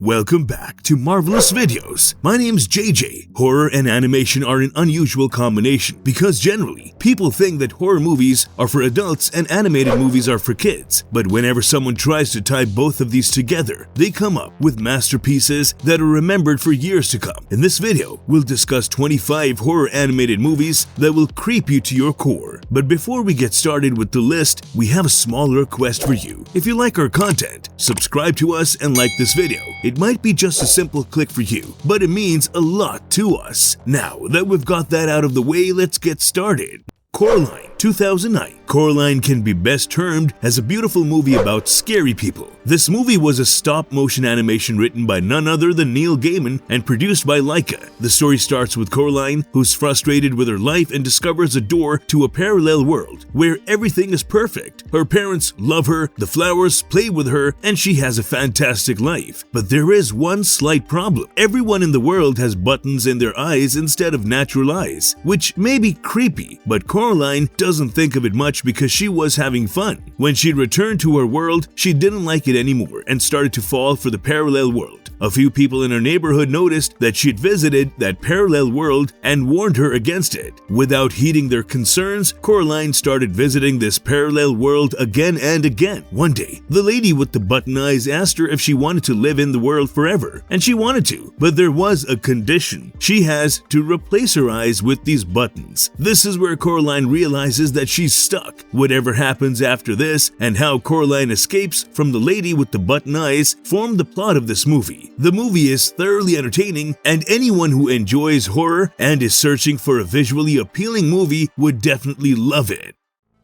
Welcome back to Marvelous Videos. My name's JJ. Horror and animation are an unusual combination because generally, people think that horror movies are for adults and animated movies are for kids. But whenever someone tries to tie both of these together, they come up with masterpieces that are remembered for years to come. In this video, we'll discuss 25 horror animated movies that will creep you to your core. But before we get started with the list, we have a small request for you. If you like our content, subscribe to us and like this video. It might be just a simple click for you, but it means a lot to us. Now that we've got that out of the way, let's get started. Coraline, 2009. Coraline can be best termed as a beautiful movie about scary people. This movie was a stop-motion animation written by none other than Neil Gaiman and produced by Laika. The story starts with Coraline, who's frustrated with her life and discovers a door to a parallel world where everything is perfect. Her parents love her, the flowers play with her, and she has a fantastic life. But there is one slight problem. Everyone in the world has buttons in their eyes instead of natural eyes, which may be creepy, but Coraline doesn't think of it much because she was having fun. When she returned to her world, she didn't like it anymore and started to fall for the parallel world. A few people in her neighborhood noticed that she'd visited that parallel world and warned her against it. Without heeding their concerns, Coraline started visiting this parallel world again and again. One day, the lady with the button eyes asked her if she wanted to live in the world forever, and she wanted to, but there was a condition. She has to replace her eyes with these buttons. This is where Coraline realizes that she's stuck. Whatever happens after this and how Coraline escapes from the lady with the button eyes form the plot of this movie. The movie is thoroughly entertaining, and anyone who enjoys horror and is searching for a visually appealing movie would definitely love it.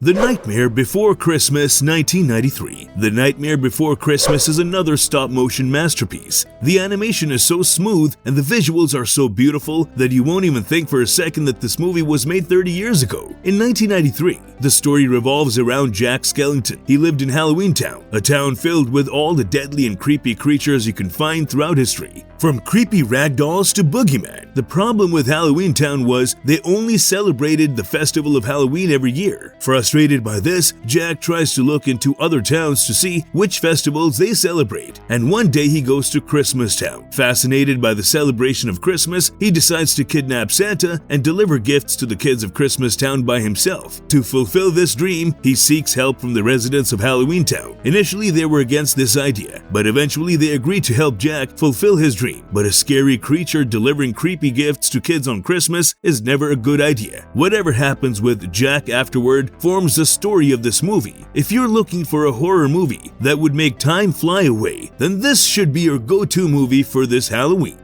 The Nightmare Before Christmas, 1993. The Nightmare Before Christmas is another stop-motion masterpiece. The animation is so smooth and the visuals are so beautiful that you won't even think for a second that this movie was made 30 years ago. In 1993, the story revolves around Jack Skellington. He lived in Halloween Town, a town filled with all the deadly and creepy creatures you can find throughout history. From creepy ragdolls to boogeyman. The problem with Halloween Town was they only celebrated the festival of Halloween every year. Frustrated by this, Jack tries to look into other towns to see which festivals they celebrate, and one day he goes to Christmas Town. Fascinated by the celebration of Christmas, he decides to kidnap Santa and deliver gifts to the kids of Christmas Town by himself. To fulfill this dream, he seeks help from the residents of Halloween Town. Initially, they were against this idea, but eventually they agree to help Jack fulfill his dream. But a scary creature delivering creepy gifts to kids on Christmas is never a good idea. Whatever happens with Jack afterward forms the story of this movie. If you're looking for a horror movie that would make time fly away, then this should be your go-to movie for this Halloween.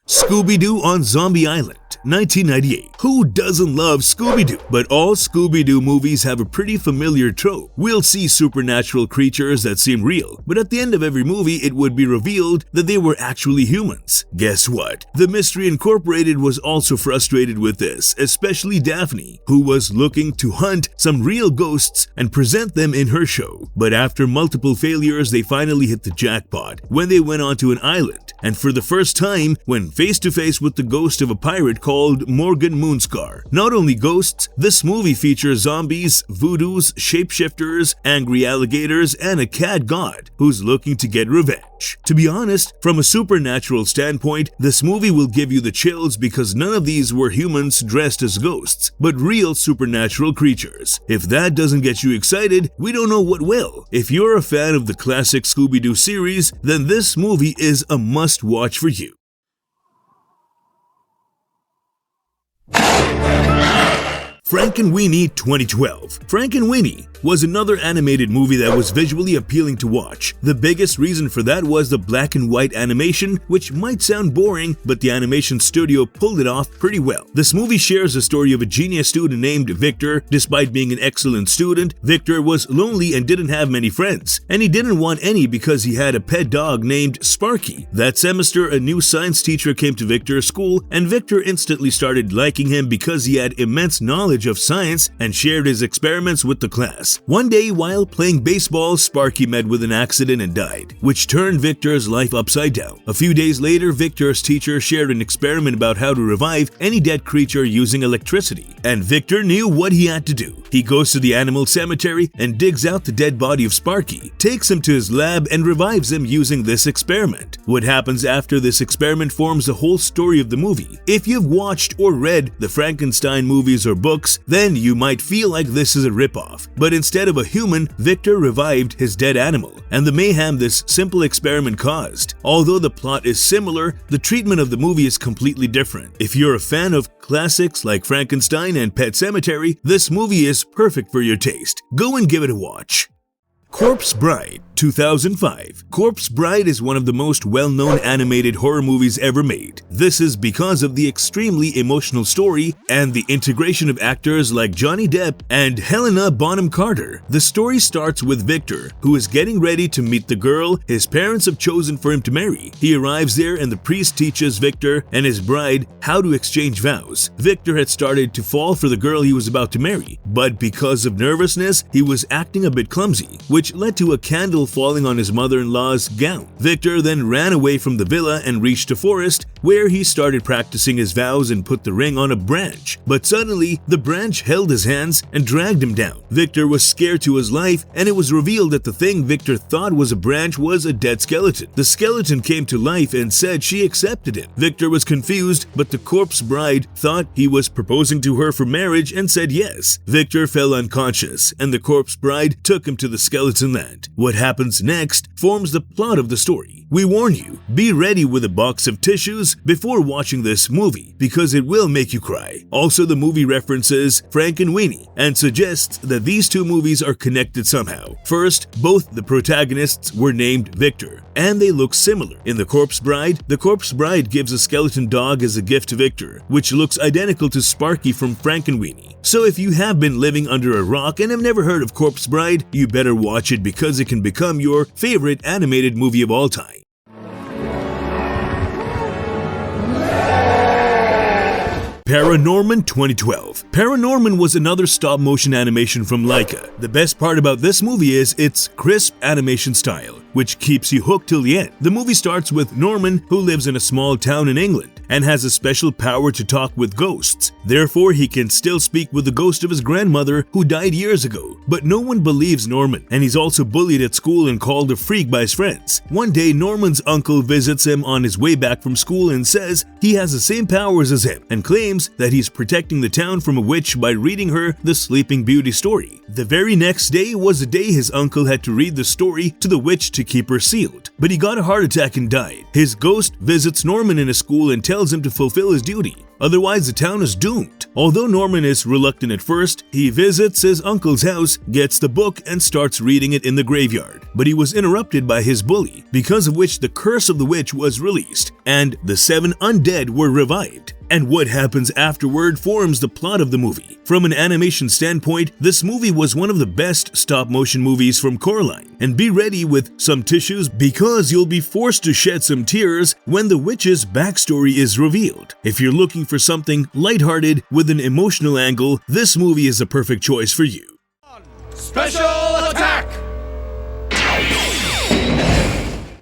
ScoobyDoo on Zombie Island, 1998. Who doesn't love Scooby-Doo? But all Scooby-Doo movies have a pretty familiar trope. We'll see supernatural creatures that seem real, but at the end of every movie it would be revealed that they were actually humans. Guess what? The Mystery Incorporated was also frustrated with this, especially Daphne, who was looking to hunt some real ghosts and present them in her show. But after multiple failures, they finally hit the jackpot when they went onto an island, and for the first time went face to face with the ghost of a pirate called Morgan Moonscar. Not only ghosts, this movie features zombies, voodoos, shapeshifters, angry alligators, and a cat god who's looking to get revenge. To be honest, from a supernatural standpoint, this movie will give you the chills because none of these were humans dressed as ghosts, but real supernatural creatures. If that doesn't get you excited, we don't know what will. If you're a fan of the classic Scooby-Doo series, then this movie is a must-watch for you. Frank and Weenie, 2012. Frank and Weenie was another animated movie that was visually appealing to watch. The biggest reason for that was the black and white animation, which might sound boring, but the animation studio pulled it off pretty well. This movie shares the story of a genius student named Victor. Despite being an excellent student, Victor was lonely and didn't have many friends, and he didn't want any because he had a pet dog named Sparky. That semester, a new science teacher came to Victor's school, and Victor instantly started liking him because he had immense knowledge knowledge of science and shared his experiments with the class. One day, while playing baseball, Sparky met with an accident and died, which turned Victor's life upside down. A few days later, Victor's teacher shared an experiment about how to revive any dead creature using electricity, and Victor knew what he had to do. He goes to the animal cemetery and digs out the dead body of Sparky, takes him to his lab and revives him using this experiment. What happens after this experiment forms the whole story of the movie. If you've watched or read the Frankenstein movies or books, then you might feel like this is a ripoff. But instead of a human, Victor revived his dead animal, and the mayhem this simple experiment caused. Although the plot is similar, the treatment of the movie is completely different. If you're a fan of classics like Frankenstein and Pet Sematary, this movie is perfect for your taste. Go and give it a watch. Corpse Bride, 2005. Corpse Bride is one of the most well-known animated horror movies ever made. This is because of the extremely emotional story and the integration of actors like Johnny Depp and Helena Bonham Carter. The story starts with Victor, who is getting ready to meet the girl his parents have chosen for him to marry. He arrives there and the priest teaches Victor and his bride how to exchange vows. Victor had started to fall for the girl he was about to marry, but because of nervousness, he was acting a bit clumsy, which led to a candle falling on his mother-in-law's gown. Victor then ran away from the villa and reached a forest where he started practicing his vows and put the ring on a branch. But suddenly, the branch held his hands and dragged him down. Victor was scared to his life, and it was revealed that the thing Victor thought was a branch was a dead skeleton. The skeleton came to life and said she accepted him. Victor was confused, but the corpse bride thought he was proposing to her for marriage and said yes. Victor fell unconscious, and the corpse bride took him to the skeleton land. What happens next forms the plot of the story. We warn you, be ready with a box of tissues before watching this movie, because it will make you cry. Also, the movie references Frank and Weenie and suggests that these two movies are connected somehow. First, both the protagonists were named Victor, and they look similar. In The Corpse Bride gives a skeleton dog as a gift to Victor, which looks identical to Sparky from Frank and Weenie. So if you have been living under a rock and have never heard of Corpse Bride, you better watch it because it can become your favorite animated movie of all time. ParaNorman 2012. ParaNorman was another stop-motion animation from Laika. The best part about this movie is its crisp animation style, which keeps you hooked till the end. The movie starts with Norman, who lives in a small town in England and has a special power to talk with ghosts. Therefore, he can still speak with the ghost of his grandmother who died years ago. But no one believes Norman, and he's also bullied at school and called a freak by his friends. One day, Norman's uncle visits him on his way back from school and says he has the same powers as him and claims that he's protecting the town from a witch by reading her the Sleeping Beauty story. The very next day was the day his uncle had to read the story to the witch to keep her sealed, but he got a heart attack and died. His ghost visits Norman in a school and tells him to fulfill his duty. Otherwise, the town is doomed. Although Norman is reluctant at first, he visits his uncle's house, gets the book, and starts reading it in the graveyard. But he was interrupted by his bully, because of which the curse of the witch was released, and the 7 undead were revived. And what happens afterward forms the plot of the movie. From an animation standpoint, this movie was one of the best stop-motion movies from Coraline. And be ready with some tissues because you'll be forced to shed some tears when the witch's backstory is revealed. If you're looking for something lighthearted with an emotional angle, this movie is a perfect choice for you. Special attack!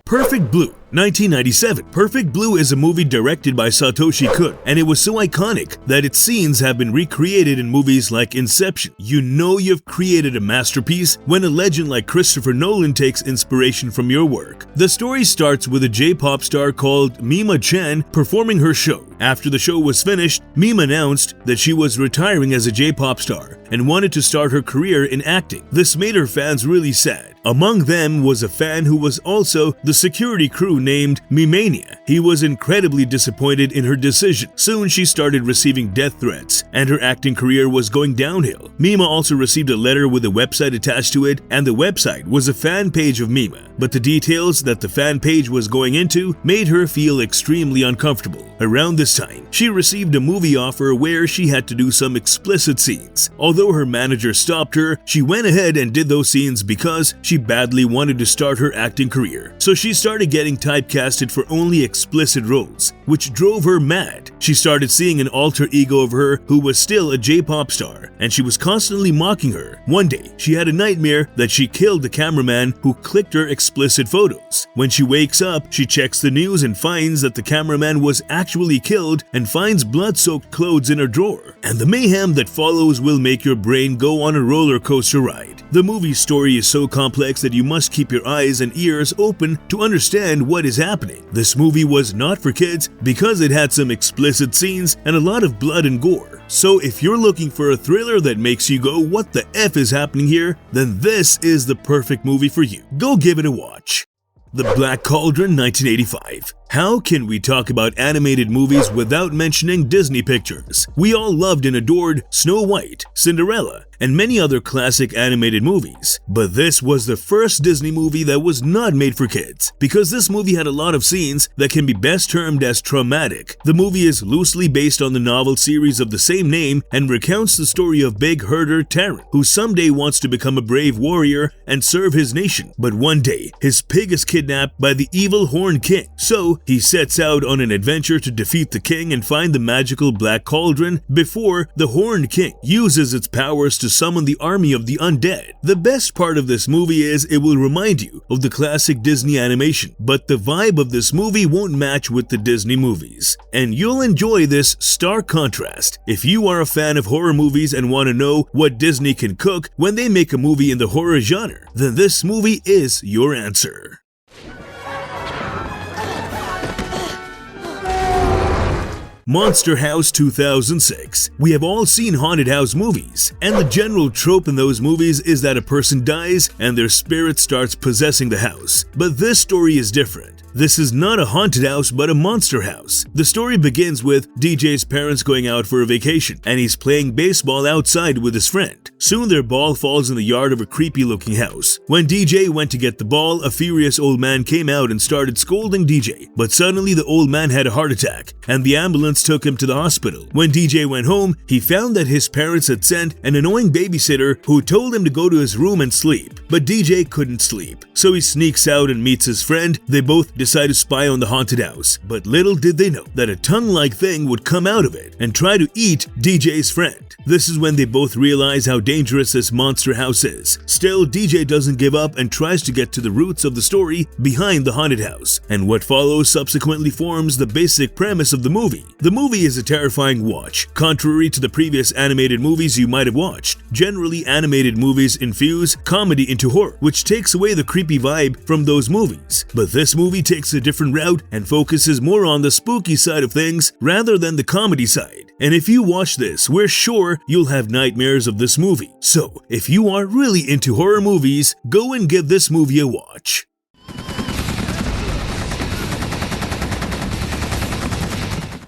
Perfect Blue, 1997. Perfect Blue is a movie directed by Satoshi Kon, and it was so iconic that its scenes have been recreated in movies like Inception. You know you've created a masterpiece when a legend like Christopher Nolan takes inspiration from your work. The story starts with a J-pop star called Mima Chan performing her show. After the show was finished, Mima announced that she was retiring as a J-pop star and wanted to start her career in acting. This made her fans really sad. Among them was a fan who was also the security crew named Mimania. He was incredibly disappointed in her decision. Soon she started receiving death threats, and her acting career was going downhill. Mima also received a letter with a website attached to it, and the website was a fan page of Mima. But the details that the fan page was going into made her feel extremely uncomfortable. Around this this time. She received a movie offer where she had to do some explicit scenes. Although her manager stopped her, she went ahead and did those scenes because she badly wanted to start her acting career. So she started getting typecasted for only explicit roles, which drove her mad. She started seeing an alter ego of her who was still a J-pop star, and she was constantly mocking her. One day, she had a nightmare that she killed the cameraman who clicked her explicit photos. When she wakes up, she checks the news and finds that the cameraman was actually killed and finds blood-soaked clothes in her drawer. And the mayhem that follows will make your brain go on a roller coaster ride. The movie's story is so complex that you must keep your eyes and ears open to understand what is happening. This movie was not for kids because it had some explicit scenes and a lot of blood and gore. So if you're looking for a thriller that makes you go, "What the F is happening here?" then this is the perfect movie for you. Go give it a watch. The Black Cauldron 1985. How can we talk about animated movies without mentioning Disney pictures? We all loved and adored Snow White, Cinderella, and many other classic animated movies. But this was the first Disney movie that was not made for kids, because this movie had a lot of scenes that can be best termed as traumatic. The movie is loosely based on the novel series of the same name and recounts the story of big herder Taran, who someday wants to become a brave warrior and serve his nation. But one day, his pig is kidnapped by the evil Horned King. So he sets out on an adventure to defeat the king and find the magical Black Cauldron before the Horned King uses its powers to summon the army of the undead. The best part of this movie is it will remind you of the classic Disney animation, but the vibe of this movie won't match with the Disney movies. And you'll enjoy this stark contrast. If you are a fan of horror movies and want to know what Disney can cook when they make a movie in the horror genre, then this movie is your answer. Monster House 2006. We have all seen haunted house movies, and the general trope in those movies is that a person dies and their spirit starts possessing the house. But this story is different. This is not a haunted house but a monster house. The story begins with DJ's parents going out for a vacation, and he's playing baseball outside with his friend. Soon their ball falls in the yard of a creepy looking house. When DJ went to get the ball, a furious old man came out and started scolding DJ. But suddenly the old man had a heart attack, and the ambulance took him to the hospital. When DJ went home, he found that his parents had sent an annoying babysitter who told him to go to his room and sleep. But DJ couldn't sleep, so he sneaks out and meets his friend. They both decide to spy on the haunted house, but little did they know that a tongue-like thing would come out of it and try to eat DJ's friend. This is when they both realize how dangerous this monster house is. Still, DJ doesn't give up and tries to get to the roots of the story behind the haunted house, and what follows subsequently forms the basic premise of the movie. The movie is a terrifying watch, contrary to the previous animated movies you might have watched. Generally, animated movies infuse comedy into horror, which takes away the creepy vibe from those movies. But this movie takes a different route and focuses more on the spooky side of things rather than the comedy side. And if you watch this, we're sure you'll have nightmares of this movie. So, if you are really into horror movies, go and give this movie a watch.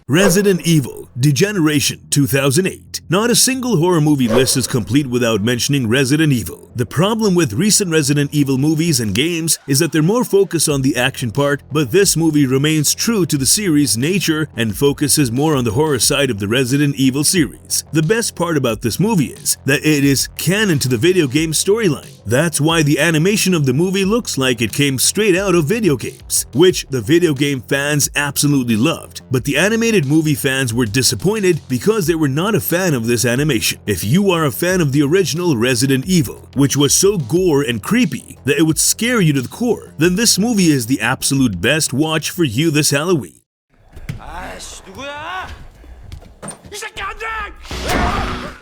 Resident Evil Degeneration 2008. Not a single horror movie list is complete without mentioning Resident Evil. The problem with recent Resident Evil movies and games is that they're more focused on the action part, but this movie remains true to the series' nature and focuses more on the horror side of the Resident Evil series. The best part about this movie is that it is canon to the video game storyline. That's why the animation of the movie looks like it came straight out of video games, which the video game fans absolutely loved. But the animated movie fans were disappointed because they were not a fan of this animation. If you are a fan of the original Resident Evil, which was so gore and creepy that it would scare you to the core, then this movie is the absolute best watch for you this Halloween.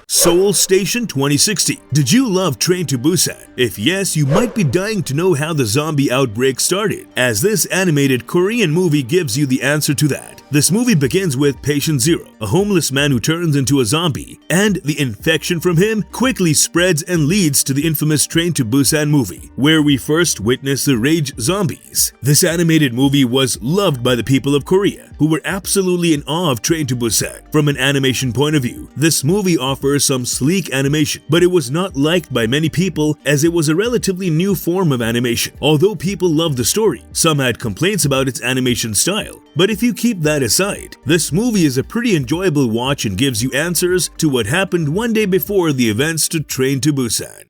Seoul Station 2016. Did you love Train to Busan? If yes, you might be dying to know how the zombie outbreak started, as this animated Korean movie gives you the answer to that. This movie begins with Patient Zero, a homeless man who turns into a zombie, and the infection from him quickly spreads and leads to the infamous Train to Busan movie, where we first witness the rage zombies. This animated movie was loved by the people of Korea, who were absolutely in awe of Train to Busan. From an animation point of view, this movie offers some sleek animation, but it was not liked by many people as it was a relatively new form of animation. Although people loved the story, some had complaints about its animation style. But if you keep that aside, this movie is a pretty enjoyable watch and gives you answers to what happened one day before the events to Train to Busan.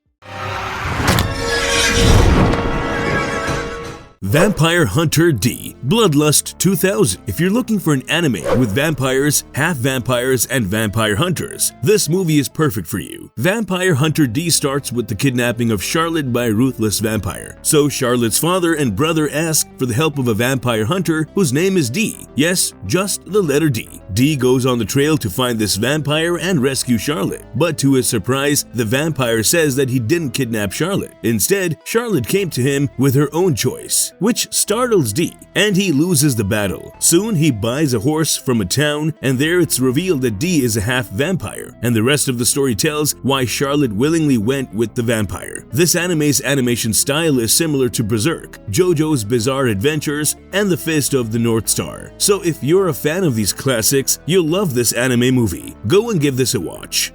Vampire Hunter D Bloodlust 2000. If you're looking for an anime with vampires, half-vampires, and vampire hunters, this movie is perfect for you. Vampire Hunter D starts with the kidnapping of Charlotte by a ruthless vampire. So Charlotte's father and brother ask for the help of a vampire hunter whose name is D. Yes, just the letter D. D goes on the trail to find this vampire and rescue Charlotte. But to his surprise, the vampire says that he didn't kidnap Charlotte. Instead, Charlotte came to him with her own choice, which startles D, and he loses the battle. Soon he buys a horse from a town, and there it's revealed that D is a half-vampire, and the rest of the story tells why Charlotte willingly went with the vampire. This anime's animation style is similar to Berserk, JoJo's Bizarre Adventures, and The Fist of the North Star. So if you're a fan of these classics, you'll love this anime movie. Go and give this a watch.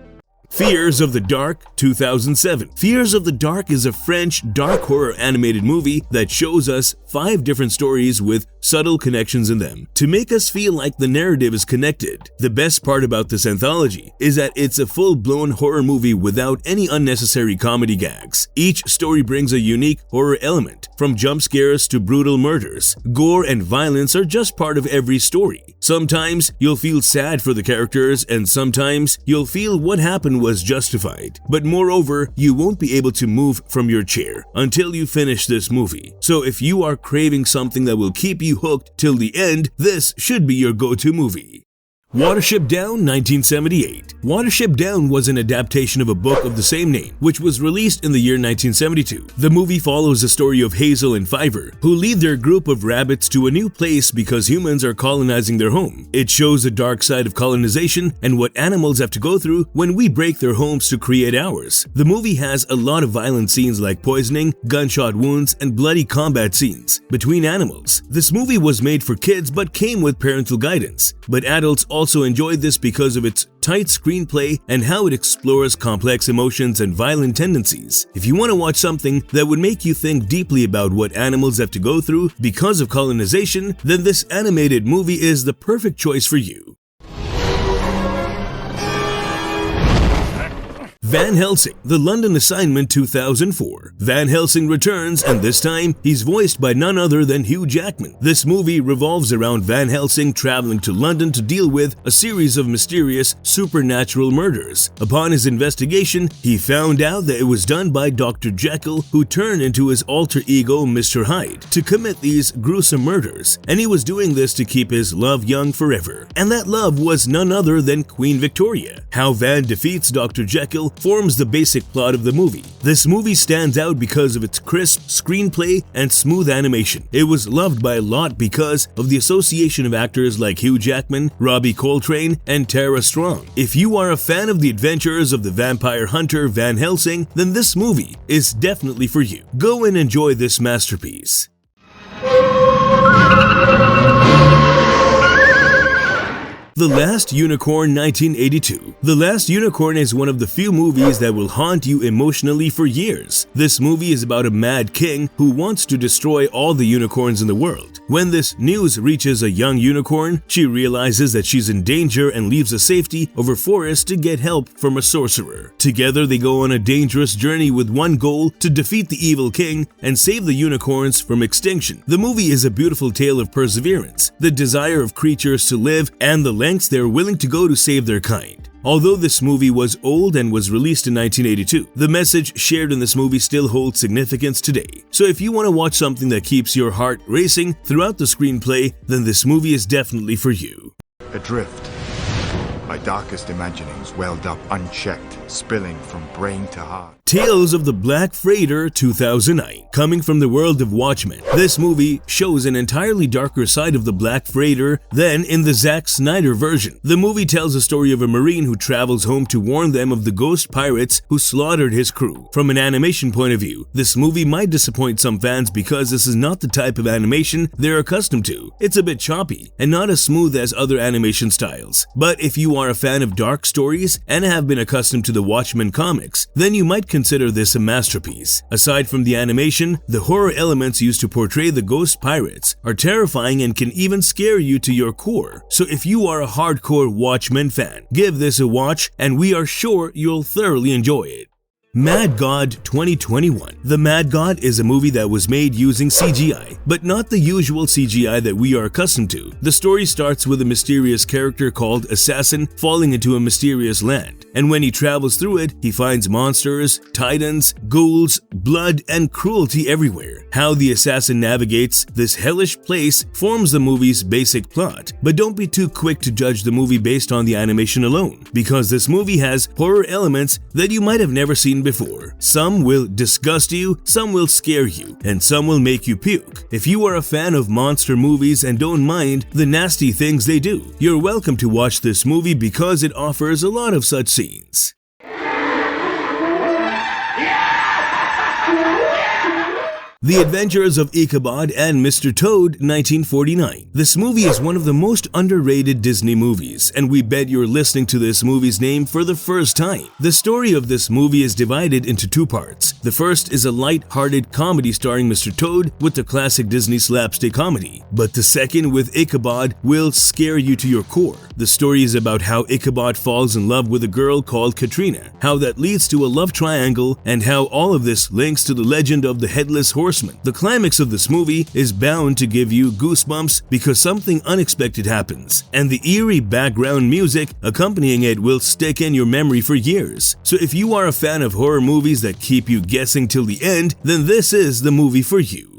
Fears of the Dark 2007. Fears of the Dark is a French dark horror animated movie that shows us 5 different stories with subtle connections in them to make us feel like the narrative is connected. The best part about this anthology is that it's a full-blown horror movie without any unnecessary comedy gags. Each story brings a unique horror element, from jump scares to brutal murders. Gore and violence are just part of every story. Sometimes you'll feel sad for the characters, and sometimes you'll feel what happened was justified. But moreover, you won't be able to move from your chair until you finish this movie. So if you are craving something that will keep you hooked till the end, this should be your go-to movie. Watership Down 1978. Watership Down was an adaptation of a book of the same name, which was released in the year 1972. The movie follows the story of Hazel and Fiver, who lead their group of rabbits to a new place because humans are colonizing their home. It shows the dark side of colonization and what animals have to go through when we break their homes to create ours. The movie has a lot of violent scenes like poisoning, gunshot wounds, and bloody combat scenes between animals. This movie was made for kids but came with parental guidance, but adults also enjoyed this because of its tight screenplay and how it explores complex emotions and violent tendencies. If you want to watch something that would make you think deeply about what animals have to go through because of colonization, then this animated movie is the perfect choice for you. Van Helsing, The London Assignment 2004. Van Helsing returns, and this time he's voiced by none other than Hugh Jackman. This movie revolves around Van Helsing traveling to London to deal with a series of mysterious supernatural murders. Upon his investigation, he found out that it was done by Dr. Jekyll, who turned into his alter ego Mr. Hyde to commit these gruesome murders, and he was doing this to keep his love young forever. And that love was none other than Queen Victoria. How Van defeats Dr. Jekyll forms the basic plot of the movie. This movie stands out because of its crisp screenplay and smooth animation. It was loved by a lot because of the association of actors like Hugh Jackman, Robbie Coltrane, and Tara Strong. If you are a fan of the adventures of the vampire hunter Van Helsing, then this movie is definitely for you. Go and enjoy this masterpiece. The Last Unicorn 1982. The Last Unicorn is one of the few movies that will haunt you emotionally for years. This movie is about a mad king who wants to destroy all the unicorns in the world. When this news reaches a young unicorn, she realizes that she's in danger and leaves the safety of her forest to get help from a sorcerer. Together they go on a dangerous journey with one goal: to defeat the evil king and save the unicorns from extinction. The movie is a beautiful tale of perseverance, the desire of creatures to live, and the lengths they're willing to go to save their kind. Although this movie was old and was released in 1982, the message shared in this movie still holds significance today. So if you want to watch something that keeps your heart racing throughout the screenplay, then this movie is definitely for you. Adrift. My darkest imaginings welled up unchecked, spilling from brain to heart. Tales of the Black Freighter 2009. Coming from the world of Watchmen, this movie shows an entirely darker side of the Black Freighter than in the Zack Snyder version. The movie tells the story of a Marine who travels home to warn them of the ghost pirates who slaughtered his crew. From an animation point of view, this movie might disappoint some fans because this is not the type of animation they're accustomed to. It's a bit choppy and not as smooth as other animation styles. But if you are a fan of dark stories and have been accustomed to the Watchmen comics, then you might consider this a masterpiece. Aside from the animation, the horror elements used to portray the ghost pirates are terrifying and can even scare you to your core. So if you are a hardcore Watchmen fan, give this a watch and we are sure you'll thoroughly enjoy it. Mad God 2021. The Mad God is a movie that was made using CGI, but not the usual CGI that we are accustomed to. The story starts with a mysterious character called Assassin falling into a mysterious land, and when he travels through it, he finds monsters, titans, ghouls, blood, and cruelty everywhere. How the assassin navigates this hellish place forms the movie's basic plot, but don't be too quick to judge the movie based on the animation alone, because this movie has horror elements that you might have never seen before. Some will disgust you, some will scare you, and some will make you puke. If you are a fan of monster movies and don't mind the nasty things they do, you're welcome to watch this movie because it offers a lot of such scenes. The Adventures of Ichabod and Mr. Toad 1949. This movie is one of the most underrated Disney movies, and we bet you're listening to this movie's name for the first time. The story of this movie is divided into two parts. The first is a light-hearted comedy starring Mr. Toad with the classic Disney slapstick comedy, but the second with Ichabod will scare you to your core. The story is about how Ichabod falls in love with a girl called Katrina, how that leads to a love triangle, and how all of this links to the legend of the Headless Horseman. The climax of this movie is bound to give you goosebumps because something unexpected happens, and the eerie background music accompanying it will stick in your memory for years. So if you are a fan of horror movies that keep you guessing till the end, then this is the movie for you.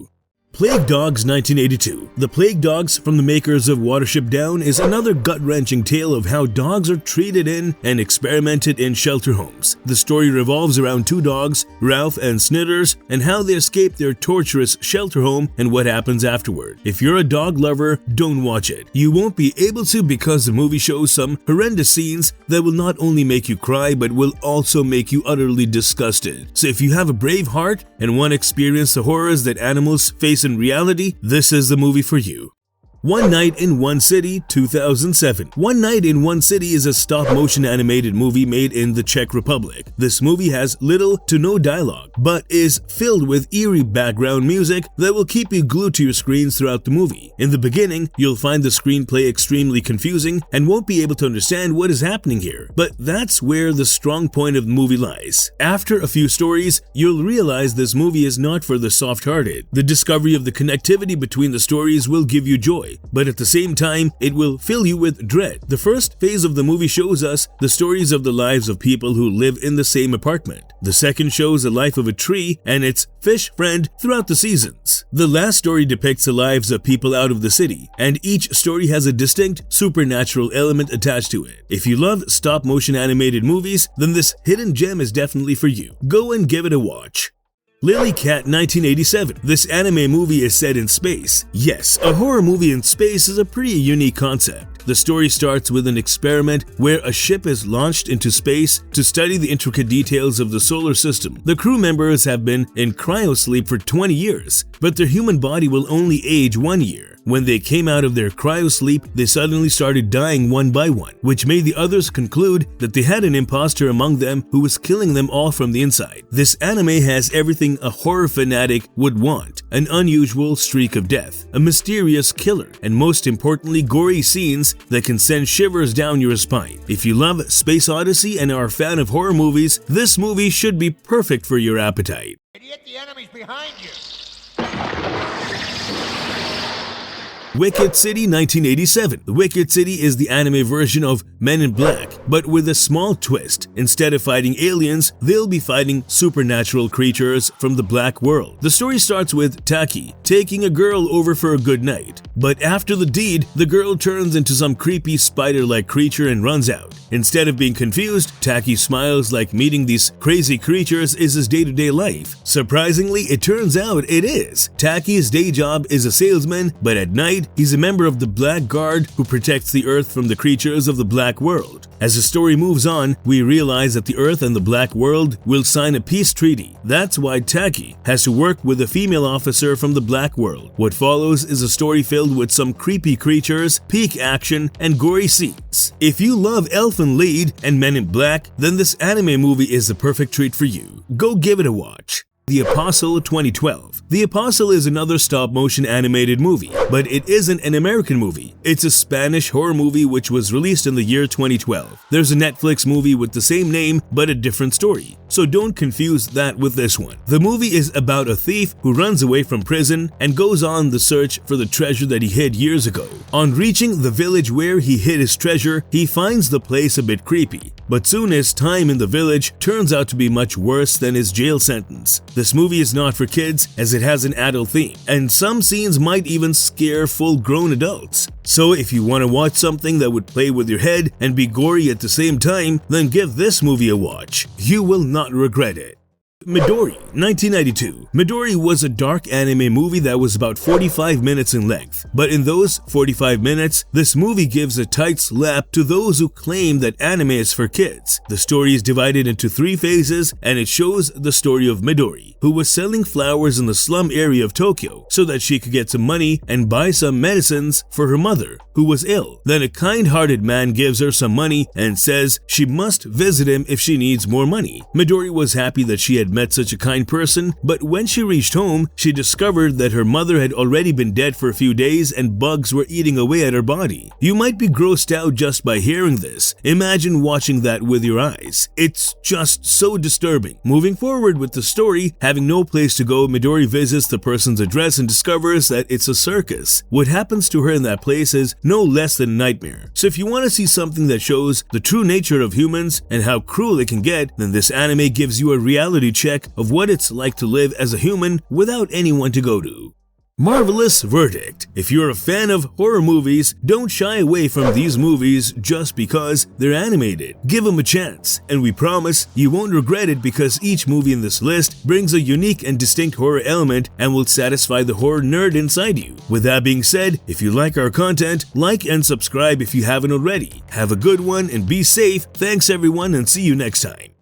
Plag Dogs 1982. The Plag Dogs, from the makers of Watership Down, is another gut-wrenching tale of how dogs are treated in and experimented in shelter homes. The story revolves around two dogs, Ralph and Snitters, and how they escape their torturous shelter home and what happens afterward. If you're a dog lover, don't watch it. You won't be able to because the movie shows some horrendous scenes that will not only make you cry but will also make you utterly disgusted. So if you have a brave heart and want to experience the horrors that animals face in reality, this is the movie for you. One Night in One City 2007. One Night in One City is a stop-motion animated movie made in the Czech Republic. This movie has little to no dialogue, but is filled with eerie background music that will keep you glued to your screens throughout the movie. In the beginning, you'll find the screenplay extremely confusing and won't be able to understand what is happening here, but that's where the strong point of the movie lies. After a few stories, you'll realize this movie is not for the soft-hearted. The discovery of the connectivity between the stories will give you joy, but at the same time, it will fill you with dread. The first phase of the movie shows us the stories of the lives of people who live in the same apartment. The second shows the life of a tree and its fish friend throughout the seasons. The last story depicts the lives of people out of the city, and each story has a distinct supernatural element attached to it. If you love stop-motion animated movies, then this hidden gem is definitely for you. Go and give it a watch. Lily Cat 1987. This anime movie is set in space. Yes, a horror movie in space is a pretty unique concept. The story starts with an experiment where a ship is launched into space to study the intricate details of the solar system. The crew members have been in cryosleep for 20 years, but their human body will only age 1 year. When they came out of their cryosleep, they suddenly started dying one by one, which made the others conclude that they had an imposter among them who was killing them all from the inside. This anime has everything a horror fanatic would want: an unusual streak of death, a mysterious killer, and most importantly, gory scenes that can send shivers down your spine. If you love Space Odyssey and are a fan of horror movies, this movie should be perfect for your appetite. Idiot, the enemy's behind you. Wicked City 1987. Wicked City is the anime version of Men in Black, but with a small twist. Instead of fighting aliens, they'll be fighting supernatural creatures from the black world. The story starts with Taki taking a girl over for a good night, but after the deed, the girl turns into some creepy spider-like creature and runs out. Instead of being confused, Taki smiles like meeting these crazy creatures is his day-to-day life. Surprisingly, it turns out it is. Taki's day job is a salesman, but at night, Lead, he's a member of the Black Guard who protects the Earth from the creatures of the Black World. As the story moves on, we realize that the Earth and the Black World will sign a peace treaty. That's why Taki has to work with a female officer from the Black World. What follows is a story filled with some creepy creatures, peak action, and gory scenes. If you love Elfen Lied and Men in Black, then this anime movie is the perfect treat for you. Go give it a watch. The Apostle 2012. The Apostle is another stop-motion animated movie, but it isn't an American movie. It's a Spanish horror movie which was released in the year 2012. There's a Netflix movie with the same name but a different story, so don't confuse that with this one. The movie is about a thief who runs away from prison and goes on the search for the treasure that he hid years ago. On reaching the village where he hid his treasure, he finds the place a bit creepy, but soon his time in the village turns out to be much worse than his jail sentence. This movie is not for kids as it has an adult theme, and some scenes might even scare full-grown adults. So if you want to watch something that would play with your head and be gory at the same time, then give this movie a watch. You will not regret it. Midori, 1992. Midori was a dark anime movie that was about 45 minutes in length. But in those 45 minutes, this movie gives a tight slap to those who claim that anime is for kids. The story is divided into 3 phases, and it shows the story of Midori, who was selling flowers in the slum area of Tokyo so that she could get some money and buy some medicines for her mother, who was ill. Then a kind-hearted man gives her some money and says she must visit him if she needs more money. Midori was happy that she had met such a kind person, but when she reached home, she discovered that her mother had already been dead for a few days and bugs were eating away at her body. You might be grossed out just by hearing this. Imagine watching that with your eyes. It's just so disturbing. Moving forward with the story, having no place to go, Midori visits the person's address and discovers that it's a circus. What happens to her in that place is no less than a nightmare. So if you want to see something that shows the true nature of humans and how cruel it can get, then this anime gives you a reality check of what it's like to live as a human without anyone to go to. Marvelous Verdict. If you're a fan of horror movies, don't shy away from these movies just because they're animated. Give them a chance, and we promise you won't regret it because each movie in this list brings a unique and distinct horror element and will satisfy the horror nerd inside you. With that being said, if you like our content, like and subscribe if you haven't already. Have a good one and be safe. Thanks everyone and see you next time.